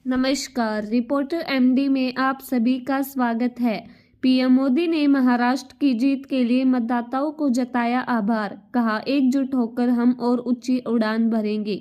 नमस्कार, reporter MD में आप सभी का स्वागत है। पीएम मोदी ने महाराष्ट्र की जीत के लिए मतदाताओं को जताया आभार, कहा एकजुट होकर हम और ऊंची उड़ान भरेंगे।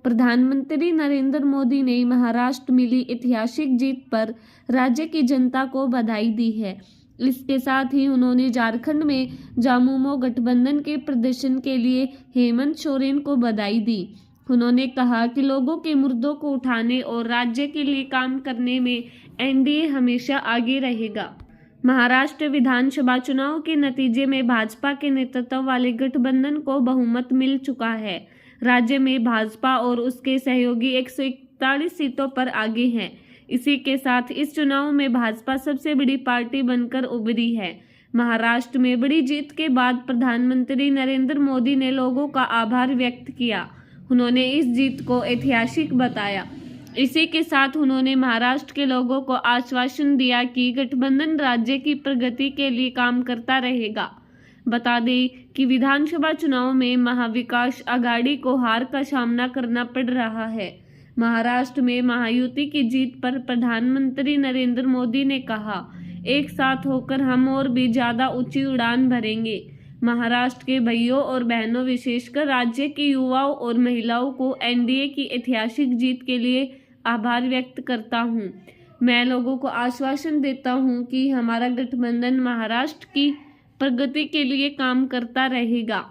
प्रधानमंत्री नरेंद्र मोदी ने महाराष्ट्र मिली ऐतिहासिक जीत पर राज्य की जनता को बधाई दी है। इसके साथ ही उन्होंने झारखंड में झामुमो गठबंधन के प्रदर्शन के लिए हेमंत सोरेन को बधाई दी। उन्होंने कहा कि लोगों के मुद्दों को उठाने और राज्य के लिए काम करने में एनडीए हमेशा आगे रहेगा। महाराष्ट्र विधानसभा चुनाव के नतीजे में भाजपा के नेतृत्व वाले गठबंधन को बहुमत मिल चुका है। राज्य में भाजपा और उसके सहयोगी 141 सीटों पर आगे हैं। इसी के साथ इस चुनाव में भाजपा सबसे बड़ी पार्टी बनकर उभरी है। महाराष्ट्र में बड़ी जीत के बाद प्रधानमंत्री नरेंद्र मोदी ने लोगों का आभार व्यक्त किया। उन्होंने इस जीत को ऐतिहासिक बताया। इसी के साथ उन्होंने महाराष्ट्र के लोगों को आश्वासन दिया कि गठबंधन राज्य की प्रगति के लिए काम करता रहेगा। बता दें कि विधानसभा चुनाव में महाविकास आघाड़ी को हार का सामना करना पड़ रहा है। महाराष्ट्र में महायुति की जीत पर प्रधानमंत्री नरेंद्र मोदी ने कहा, एक साथ होकर हम और भी ज्यादा ऊंची उड़ान भरेंगे। महाराष्ट्र के भाइयों और बहनों, विशेषकर राज्य के युवाओं और महिलाओं को एनडीए की ऐतिहासिक जीत के लिए आभार व्यक्त करता हूं। मैं लोगों को आश्वासन देता हूं कि हमारा गठबंधन महाराष्ट्र की प्रगति के लिए काम करता रहेगा।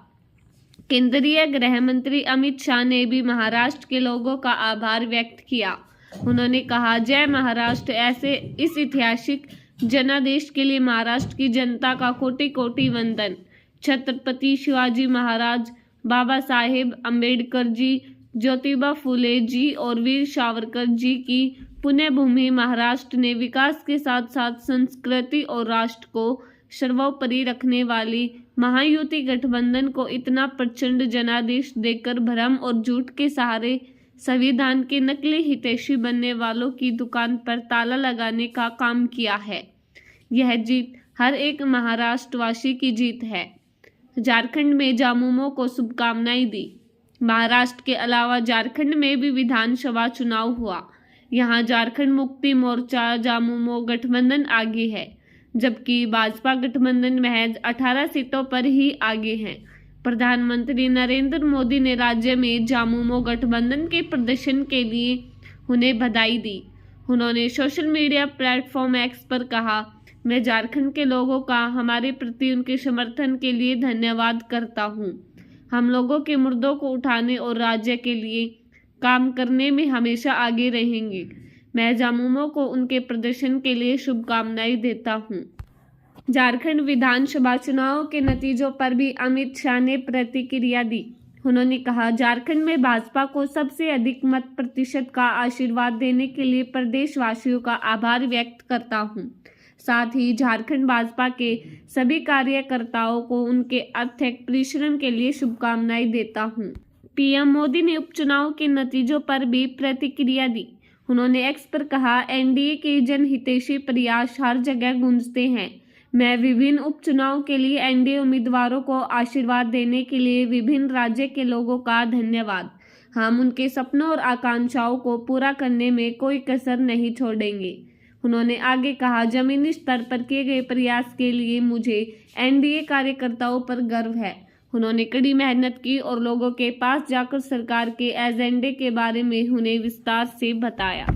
केंद्रीय गृह मंत्री अमित शाह ने भी महाराष्ट्र के लोगों का आभार व्यक्त किया। उन्होंने कहा, जय महाराष्ट्र। ऐसे इस ऐतिहासिक जनादेश के लिए महाराष्ट्र की जनता का कोटि कोटि वंदन। छत्रपति शिवाजी महाराज, बाबा साहेब अम्बेडकर जी, ज्योतिबा फुले जी और वीर सावरकर जी की पुण्य भूमि महाराष्ट्र ने विकास के साथ साथ संस्कृति और राष्ट्र को सर्वोपरि रखने वाली महायुति गठबंधन को इतना प्रचंड जनादेश देकर भ्रम और झूठ के सहारे संविधान के नकली हितैषी बनने वालों की दुकान पर ताला लगाने का काम किया है। यह जीत हर एक महाराष्ट्रवासी की जीत है। झारखंड में झामुमो को शुभकामनाएं दी। महाराष्ट्र के अलावा झारखंड में भी विधानसभा चुनाव हुआ। यहां झारखंड मुक्ति मोर्चा झामुमो गठबंधन आगे है, जबकि भाजपा गठबंधन महज 18 सीटों पर ही आगे हैं। प्रधानमंत्री नरेंद्र मोदी ने राज्य में झामुमो गठबंधन के प्रदर्शन के लिए उन्हें बधाई दी। उन्होंने सोशल मीडिया प्लेटफॉर्म एक्स पर कहा, मैं झारखंड के लोगों का हमारे प्रति उनके समर्थन के लिए धन्यवाद करता हूं। हम लोगों के मुद्दों को उठाने और राज्य के लिए काम करने में हमेशा आगे रहेंगे। मैं झामुमो को उनके प्रदर्शन के लिए शुभकामनाएं देता हूं। झारखंड विधानसभा चुनाव के नतीजों पर भी अमित शाह ने प्रतिक्रिया दी। उन्होंने कहा, झारखंड में भाजपा को सबसे अधिक मत प्रतिशत का आशीर्वाद देने के लिए प्रदेशवासियों का आभार व्यक्त करता हूं। साथ ही झारखंड भाजपा के सभी कार्यकर्ताओं को उनके अथक परिश्रम के लिए शुभकामनाएं देता हूं। पीएम मोदी ने उपचुनाव के नतीजों पर भी प्रतिक्रिया दी। उन्होंने एक्स पर कहा, एनडीए के जनहितैषी प्रयास हर जगह गूंजते हैं। मैं विभिन्न उपचुनाव के लिए एनडीए उम्मीदवारों को आशीर्वाद देने के लिए विभिन्न राज्य के लोगों का धन्यवाद। हम उनके सपनों और आकांक्षाओं को पूरा करने में कोई कसर नहीं छोड़ेंगे। उन्होंने आगे कहा, जमीनी स्तर पर किए गए प्रयास के लिए मुझे एनडीए कार्यकर्ताओं पर गर्व है। उन्होंने कड़ी मेहनत की और लोगों के पास जाकर सरकार के एजेंडे के बारे में उन्हें विस्तार से बताया।